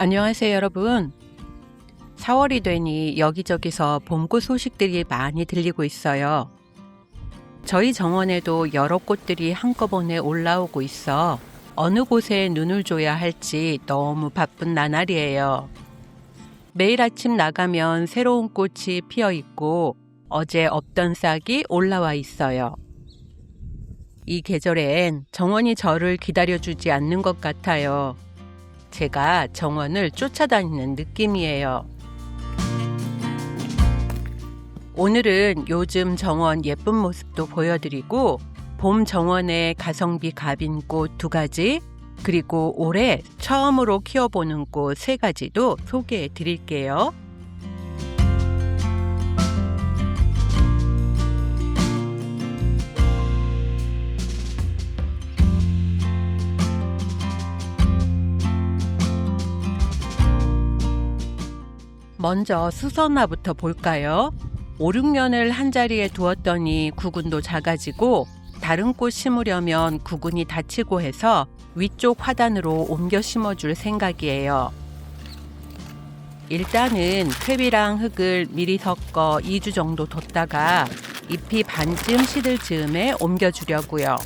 안녕하세요, 여러분. 4월이 되니 여기저기서 봄꽃 소식들이 많이 들리고 있어요. 저희 정원에도 여러 꽃들이 한꺼번에 올라오고 있어 어느 곳에 눈을 줘야 할지 너무 바쁜 나날이에요. 매일 아침 나가면 새로운 꽃이 피어 있고 어제 없던 싹이 올라와 있어요. 이 계절엔 정원이 저를 기다려주지 않는 것 같아요. 제가 정원을 쫓아다니는 느낌이에요. 오늘은 요즘 정원 예쁜 모습도 보여드리고 봄 정원의 가성비 갑인꽃 2가지 그리고 올해 처음으로 키워보는 꽃 3가지도 소개해 드릴게요. 먼저 수선화부터 볼까요? 5, 6년을 한자리에 두었더니 구근도 작아지고 다른 꽃 심으려면 구근이 다치고 해서 위쪽 화단으로 옮겨 심어줄 생각이에요. 일단은 퇴비랑 흙을 미리 섞어 2주 정도 뒀다가 잎이 반쯤 시들 즈음에 옮겨주려고요.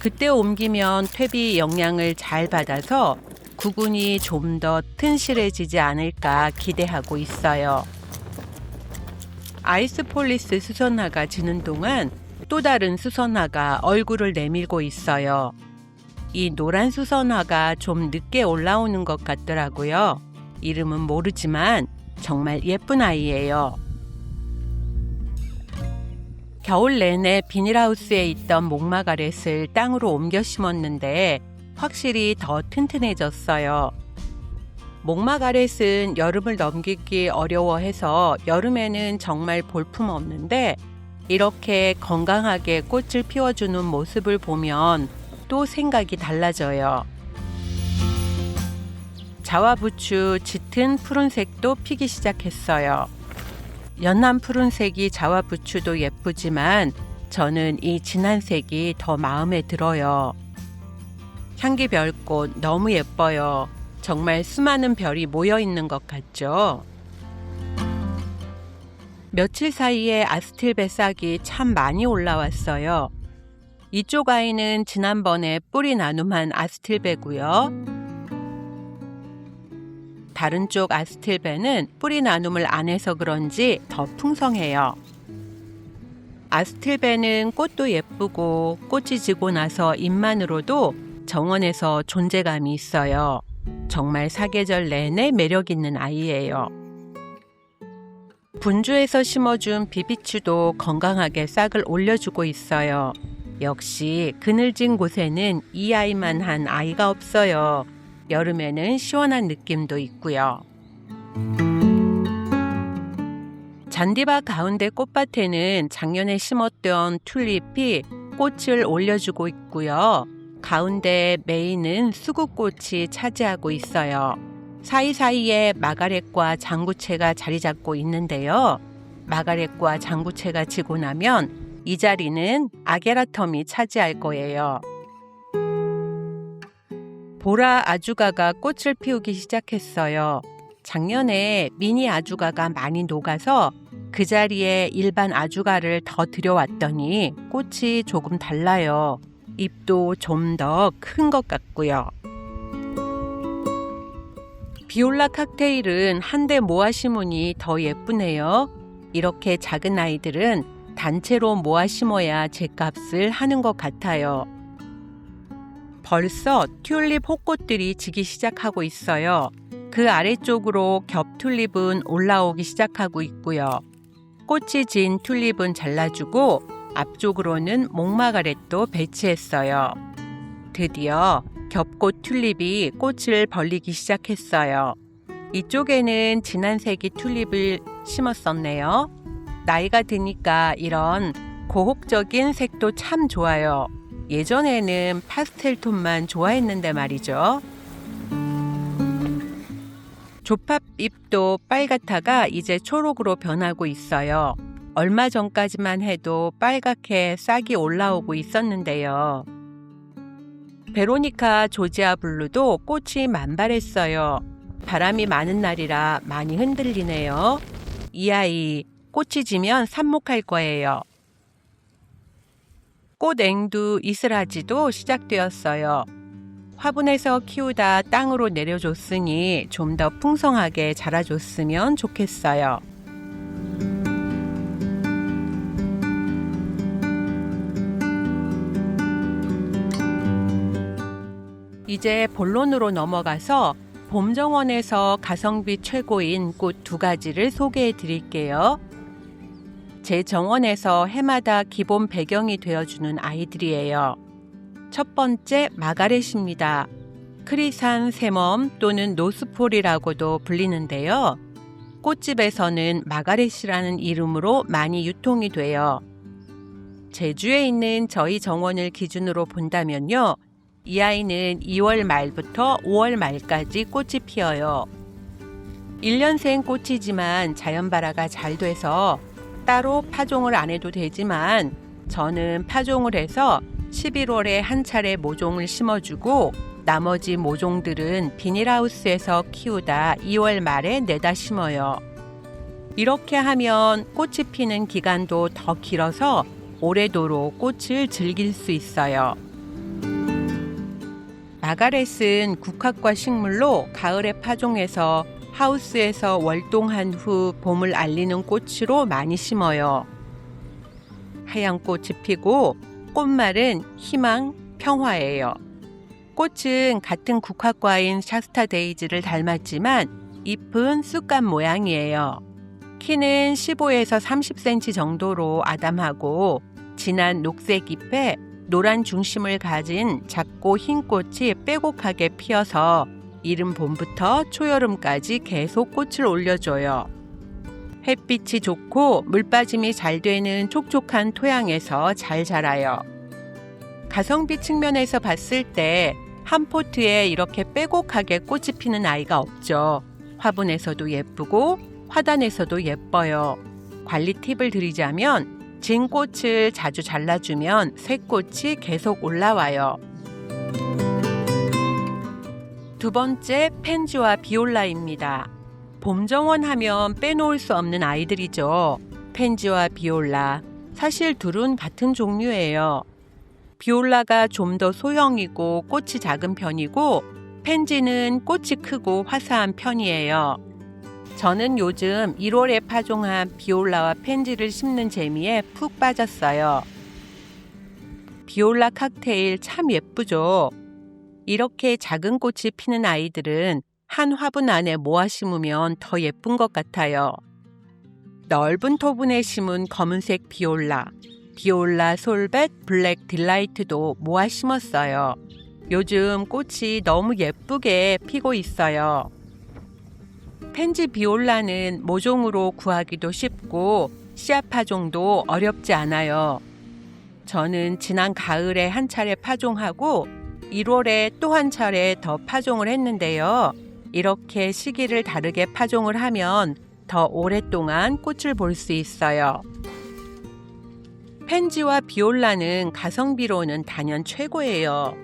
그때 옮기면 퇴비 영양을 잘 받아서 구근이 좀 더 튼실해지지 않을까 기대하고 있어요. 아이스폴리스 수선화가 지는 동안 또 다른 수선화가 얼굴을 내밀고 있어요. 이 노란 수선화가 좀 늦게 올라오는 것 같더라고요. 이름은 모르지만 정말 예쁜 아이예요. 겨울 내내 비닐하우스에 있던 목마가렛을 땅으로 옮겨 심었는데 확실히 더 튼튼해졌어요. 목마가렛은 여름을 넘기기 어려워해서 여름에는 정말 볼품없는데 이렇게 건강하게 꽃을 피워주는 모습을 보면 또 생각이 달라져요. 자화부추 짙은 푸른색도 피기 시작했어요. 연한 푸른색이 자화부추도 예쁘지만 저는 이 진한 색이 더 마음에 들어요. 향기별꽃 너무 예뻐요. 정말 수많은 별이 모여 있는 것 같죠? 며칠 사이에 아스틸베 싹이 참 많이 올라왔어요. 이쪽 아이는 지난번에 뿌리 나눔한 아스틸베고요. 다른 쪽 아스틸베는 뿌리 나눔을 안 해서 그런지 더 풍성해요. 아스틸베는 꽃도 예쁘고 꽃이 지고 나서 잎만으로도 정원에서 존재감이 있어요. 정말 사계절 내내 매력 있는 아이예요. 분주에서 심어준 비비추도 건강하게 싹을 올려주고 있어요. 역시 그늘진 곳에는 이 아이만 한 아이가 없어요. 여름에는 시원한 느낌도 있고요. 잔디밭 가운데 꽃밭에는 작년에 심었던 튤립이 꽃을 올려주고 있고요. 가운데 메인은 수국꽃이 차지하고 있어요. 사이사이에 마가렛과 장구채가 자리 잡고 있는데요. 마가렛과 장구채가 지고 나면 이 자리는 아게라텀이 차지할 거예요. 보라 아주가가 꽃을 피우기 시작했어요. 작년에 미니 아주가가 많이 녹아서 그 자리에 일반 아주가를 더 들여왔더니 꽃이 조금 달라요. 잎도 좀 더 큰 것 같고요. 비올라 칵테일은 한데 모아 심으니 더 예쁘네요. 이렇게 작은 아이들은 단체로 모아 심어야 제값을 하는 것 같아요. 벌써 튤립 호꽃들이 지기 시작하고 있어요. 그 아래쪽으로 겹 튤립은 올라오기 시작하고 있고요. 꽃이 진 튤립은 잘라주고 앞쪽으로는 목마가렛도 배치했어요. 드디어 겹꽃 튤립이 꽃을 벌리기 시작했어요. 이쪽에는 진한 색이 튤립을 심었었네요. 나이가 드니까 이런 고혹적인 색도 참 좋아요. 예전에는 파스텔 톤만 좋아했는데 말이죠. 조팝잎도 빨갛다가 이제 초록으로 변하고 있어요. 얼마 전까지만 해도 빨갛게 싹이 올라오고 있었는데요. 베로니카 조지아 블루도 꽃이 만발했어요. 바람이 많은 날이라 많이 흔들리네요. 이 아이 꽃이 지면 삽목할 거예요. 꽃앵두 이슬아지도 시작되었어요. 화분에서 키우다 땅으로 내려줬으니 좀 더 풍성하게 자라줬으면 좋겠어요. 이제 본론으로 넘어가서 봄정원에서 가성비 최고인 꽃 2가지를 소개해 드릴게요. 제 정원에서 해마다 기본 배경이 되어주는 아이들이에요. 첫 번째 마가렛입니다. 크리산 세멈 또는 노스폴이라고도 불리는데요. 꽃집에서는 마가렛이라는 이름으로 많이 유통이 돼요. 제주에 있는 저희 정원을 기준으로 본다면요. 이 아이는 2월 말부터 5월 말까지 꽃이 피어요. 1년생 꽃이지만 자연발화가 잘 돼서 따로 파종을 안 해도 되지만 저는 파종을 해서 11월에 한 차례 모종을 심어주고 나머지 모종들은 비닐하우스에서 키우다 2월 말에 내다 심어요. 이렇게 하면 꽃이 피는 기간도 더 길어서 오래도록 꽃을 즐길 수 있어요. 마가렛은 국화과 식물로 가을에 파종해서 하우스에서 월동한 후 봄을 알리는 꽃으로 많이 심어요. 하얀 꽃이 피고 꽃말은 희망, 평화예요. 꽃은 같은 국화과인 샤스타 데이지를 닮았지만 잎은 쑥갓 모양이에요. 키는 15에서 30cm 정도로 아담하고 진한 녹색 잎에 노란 중심을 가진 작고 흰 꽃이 빼곡하게 피어서 이른 봄부터 초여름까지 계속 꽃을 올려줘요. 햇빛이 좋고 물빠짐이 잘 되는 촉촉한 토양에서 잘 자라요. 가성비 측면에서 봤을 때 한 포트에 이렇게 빼곡하게 꽃이 피는 아이가 없죠. 화분에서도 예쁘고 화단에서도 예뻐요. 관리 팁을 드리자면 진 꽃을 자주 잘라주면 새 꽃이 계속 올라와요. 두 번째, 펜지와 비올라입니다. 봄정원 하면 빼놓을 수 없는 아이들이죠. 펜지와 비올라. 사실 둘은 같은 종류예요. 비올라가 좀 더 소형이고 꽃이 작은 편이고 펜지는 꽃이 크고 화사한 편이에요. 저는 요즘 1월에 파종한 비올라와 펜지를 심는 재미에 푹 빠졌어요. 비올라 칵테일 참 예쁘죠? 이렇게 작은 꽃이 피는 아이들은 한 화분 안에 모아 심으면 더 예쁜 것 같아요. 넓은 토분에 심은 검은색 비올라, 비올라 솔벳 블랙 딜라이트도 모아 심었어요. 요즘 꽃이 너무 예쁘게 피고 있어요. 펜지 비올라는 모종으로 구하기도 쉽고 씨앗 파종도 어렵지 않아요. 저는 지난 가을에 한 차례 파종하고 1월에 또 한 차례 더 파종을 했는데요. 이렇게 시기를 다르게 파종을 하면 더 오랫동안 꽃을 볼 수 있어요. 펜지와 비올라는 가성비로는 단연 최고예요.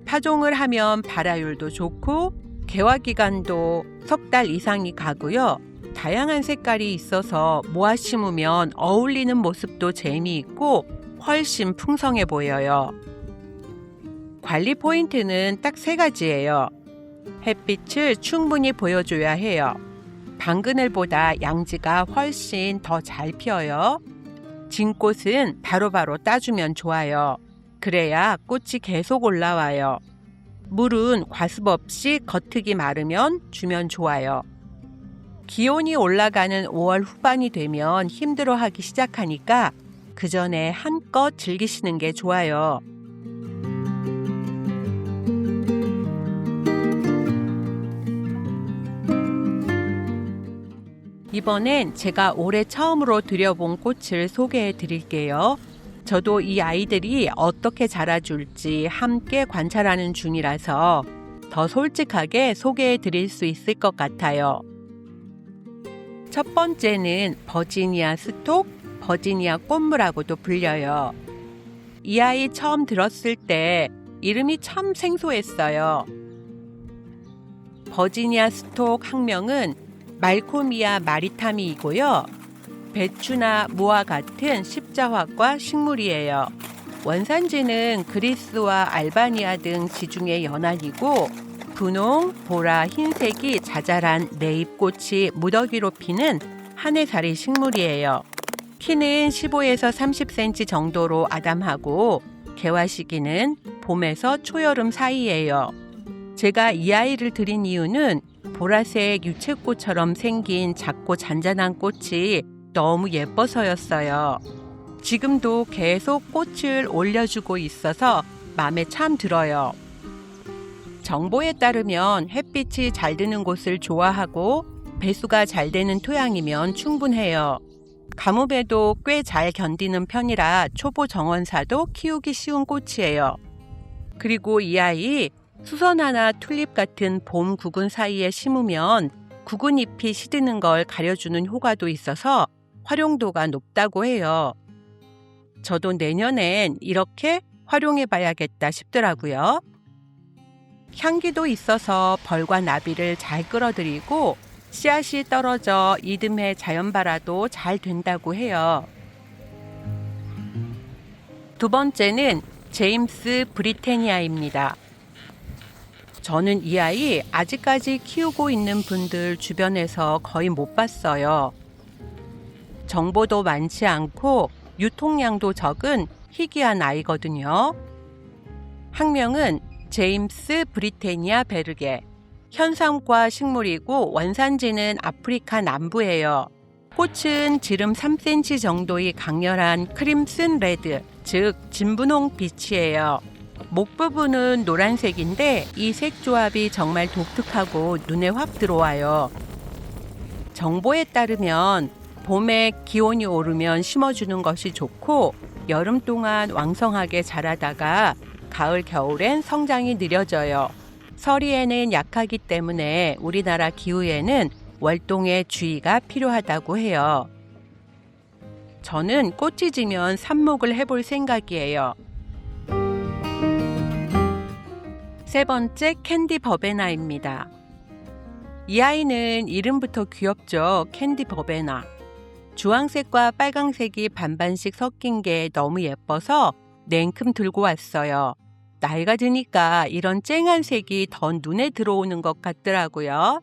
파종을 하면 발화율도 좋고 개화 기간도 석 달 이상이 가고요. 다양한 색깔이 있어서 모아 심으면 어울리는 모습도 재미있고 훨씬 풍성해 보여요. 관리 포인트는 딱 3가지예요. 햇빛을 충분히 보여줘야 해요. 방그늘보다 양지가 훨씬 더 잘 피어요. 진 꽃은 바로바로 따주면 좋아요. 그래야 꽃이 계속 올라와요. 물은 과습 없이 겉흙이 마르면 주면 좋아요. 기온이 올라가는 5월 후반이 되면 힘들어하기 시작하니까 그 전에 한껏 즐기시는 게 좋아요. 이번엔 제가 올해 처음으로 들여본 꽃을 소개해 드릴게요. 저도 이 아이들이 어떻게 자라줄지 함께 관찰하는 중이라서 더 솔직하게 소개해 드릴 수 있을 것 같아요. 첫 번째는 버지니아 스톡, 버지니아 꽃무라고도 불려요. 이 아이 처음 들었을 때 이름이 참 생소했어요. 버지니아 스톡 학명은 말코미아 마리타미이고요. 배추나 무와 같은 십자화과 식물이에요. 원산지는 그리스와 알바니아 등 지중해 연안이고 분홍, 보라, 흰색이 자잘한 네잎꽃이 무더기로 피는 한해살이 식물이에요. 키는 15에서 30cm 정도로 아담하고 개화 시기는 봄에서 초여름 사이예요. 제가 이 아이를 들인 이유는 보라색 유채꽃처럼 생긴 작고 잔잔한 꽃이 너무 예뻐서였어요. 지금도 계속 꽃을 올려주고 있어서 마음에 참 들어요. 정보에 따르면 햇빛이 잘 드는 곳을 좋아하고 배수가 잘 되는 토양이면 충분해요. 가뭄에도 꽤 잘 견디는 편이라 초보 정원사도 키우기 쉬운 꽃이에요. 그리고 이 아이 수선화나 튤립 같은 봄 구근 사이에 심으면 구근 잎이 시드는 걸 가려주는 효과도 있어서 활용도가 높다고 해요. 저도 내년엔 이렇게 활용해 봐야겠다 싶더라고요. 향기도 있어서 벌과 나비를 잘 끌어들이고 씨앗이 떨어져 이듬해 자연발화도 잘 된다고 해요. 두 번째는 제임스 브리테니아입니다. 저는 이 아이 아직까지 키우고 있는 분들 주변에서 거의 못 봤어요. 정보도 많지 않고 유통량도 적은 희귀한 아이거든요. 학명은 제임스 브리테니아 베르게. 현상과 식물이고 원산지는 아프리카 남부예요. 꽃은 지름 3cm 정도의 강렬한 크림슨 레드, 즉 진분홍 빛이에요. 목 부분은 노란색인데 이 색 조합이 정말 독특하고 눈에 확 들어와요. 정보에 따르면 봄에 기온이 오르면 심어주는 것이 좋고 여름 동안 왕성하게 자라다가 가을, 겨울엔 성장이 느려져요. 서리에는 약하기 때문에 우리나라 기후에는 월동에 주의가 필요하다고 해요. 저는 꽃이 지면 삽목을 해볼 생각이에요. 세 번째 캔디 버베나입니다. 이 아이는 이름부터 귀엽죠. 캔디 버베나. 주황색과 빨강색이 반반씩 섞인 게 너무 예뻐서 냉큼 들고 왔어요. 나이가 드니까 이런 쨍한 색이 더 눈에 들어오는 것 같더라고요.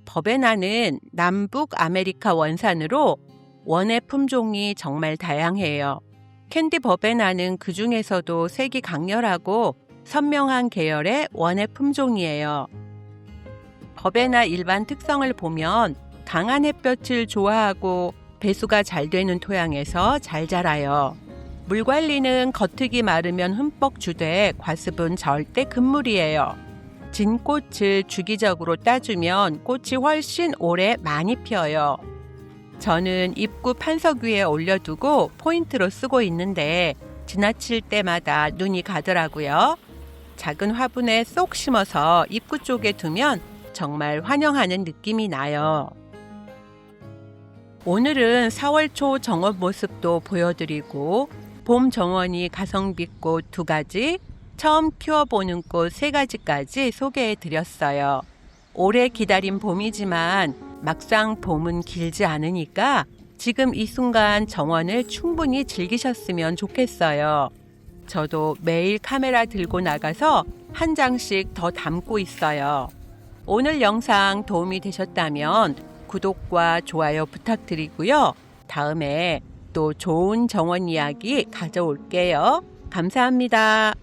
버베나는 남북 아메리카 원산으로 원의 품종이 정말 다양해요. 캔디 버베나는 그 중에서도 색이 강렬하고 선명한 계열의 원의 품종이에요. 버베나 일반 특성을 보면 강한 햇볕을 좋아하고 배수가 잘 되는 토양에서 잘 자라요. 물 관리는 겉흙이 마르면 흠뻑 주되 과습은 절대 금물이에요. 진 꽃을 주기적으로 따주면 꽃이 훨씬 오래 많이 피어요. 저는 입구 판석 위에 올려두고 포인트로 쓰고 있는데 지나칠 때마다 눈이 가더라고요. 작은 화분에 쏙 심어서 입구 쪽에 두면 정말 환영하는 느낌이 나요. 오늘은 4월 초 정원 모습도 보여드리고 봄 정원이 가성비 꽃 2가지, 처음 키워보는 꽃 3가지까지 소개해드렸어요. 오래 기다린 봄이지만 막상 봄은 길지 않으니까 지금 이 순간 정원을 충분히 즐기셨으면 좋겠어요. 저도 매일 카메라 들고 나가서 한 장씩 더 담고 있어요. 오늘 영상 도움이 되셨다면 구독과 좋아요 부탁드리고요. 다음에 또 좋은 정원 이야기 가져올게요. 감사합니다.